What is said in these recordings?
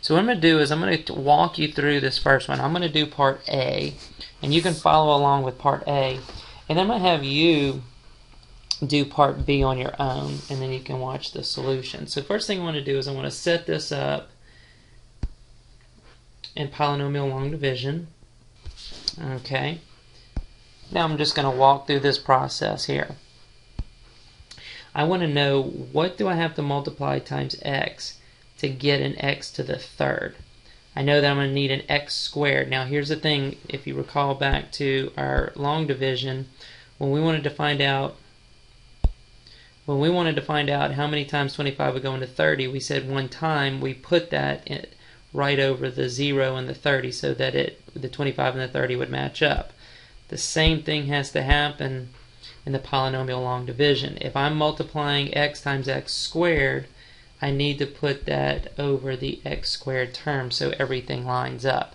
So what I'm going to do is I'm going to walk you through this first one. I'm going to do part A, and you can follow along with part A, and then I'm going to have you do part B on your own, and then you can watch the solution. So first thing I want to do is I want to set this up in polynomial long division. Okay. Now I'm just going to walk through this process here. I want to know, what do I have to multiply times x to get an x to the third? I know that I'm going to need an x squared. Now here's the thing, if you recall back to our long division, when we wanted to find out how many times 25 would go into 30, we said one time, we put that right over the 0 and the 30 so that the 25 and the 30 would match up. The same thing has to happen in the polynomial long division. If I'm multiplying x times x squared, I need to put that over the x squared term so everything lines up.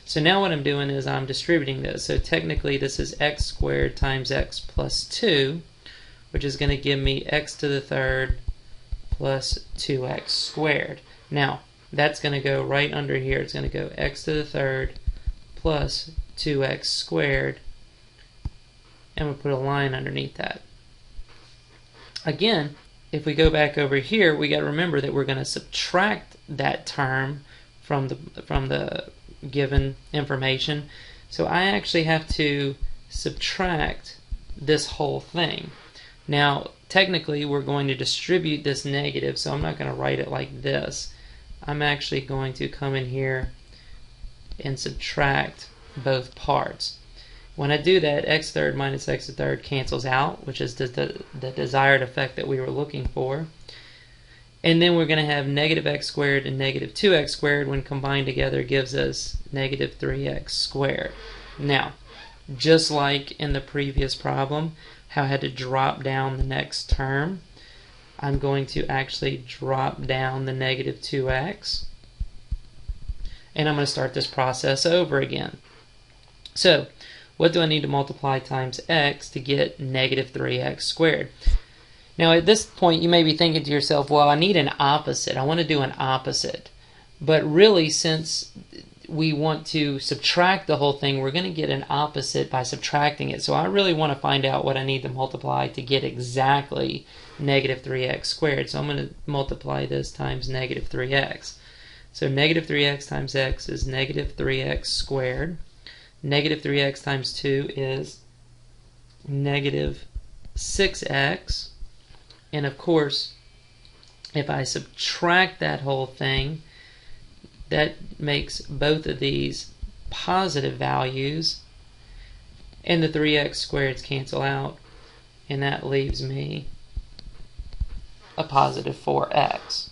So now what I'm doing is I'm distributing this. So technically this is x squared times x plus 2, which is going to give me x to the third plus 2x squared. Now, that's going to go right under here. It's going to go x to the third plus 2x squared, and we'll put a line underneath that. Again, if we go back over here, we got to remember that we're going to subtract that term from the given information. So I actually have to subtract this whole thing. Now, technically, we're going to distribute this negative, so I'm not going to write it like this. I'm actually going to come in here and subtract both parts. When I do that, x third minus x third cancels out, which is the desired effect that we were looking for. And then we're going to have negative x squared and negative 2x squared, when combined together, gives us negative 3x squared. Now, just like in the previous problem, how I had to drop down the next term, I'm going to actually drop down the negative 2x, and I'm going to start this process over again. So what do I need to multiply times x to get negative 3x squared? Now at this point you may be thinking to yourself, well, I need an opposite. I want to do an opposite. But really, since we want to subtract the whole thing, we're going to get an opposite by subtracting it. So I really want to find out what I need to multiply to get exactly negative 3x squared. So I'm going to multiply this times negative 3x. So negative 3x times x is negative 3x squared. Negative 3x times 2 is negative 6x. And of course, if I subtract that whole thing, that makes both of these positive values, and the 3x squareds cancel out, and that leaves me a positive 4x.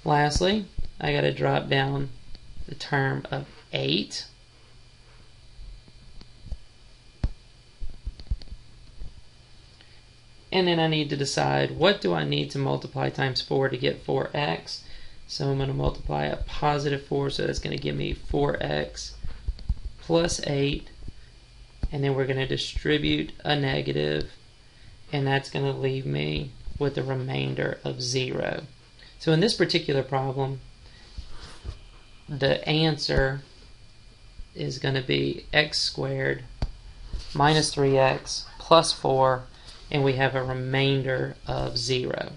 Lastly, I got to drop down the term of 8. And then I need to decide, what do I need to multiply times 4 to get 4x? So I'm going to multiply a positive 4, so that's going to give me 4x plus 8. And then we're going to distribute a negative, and that's going to leave me with a remainder of 0. So in this particular problem, the answer is going to be x squared minus 3x plus 4, and we have a remainder of 0.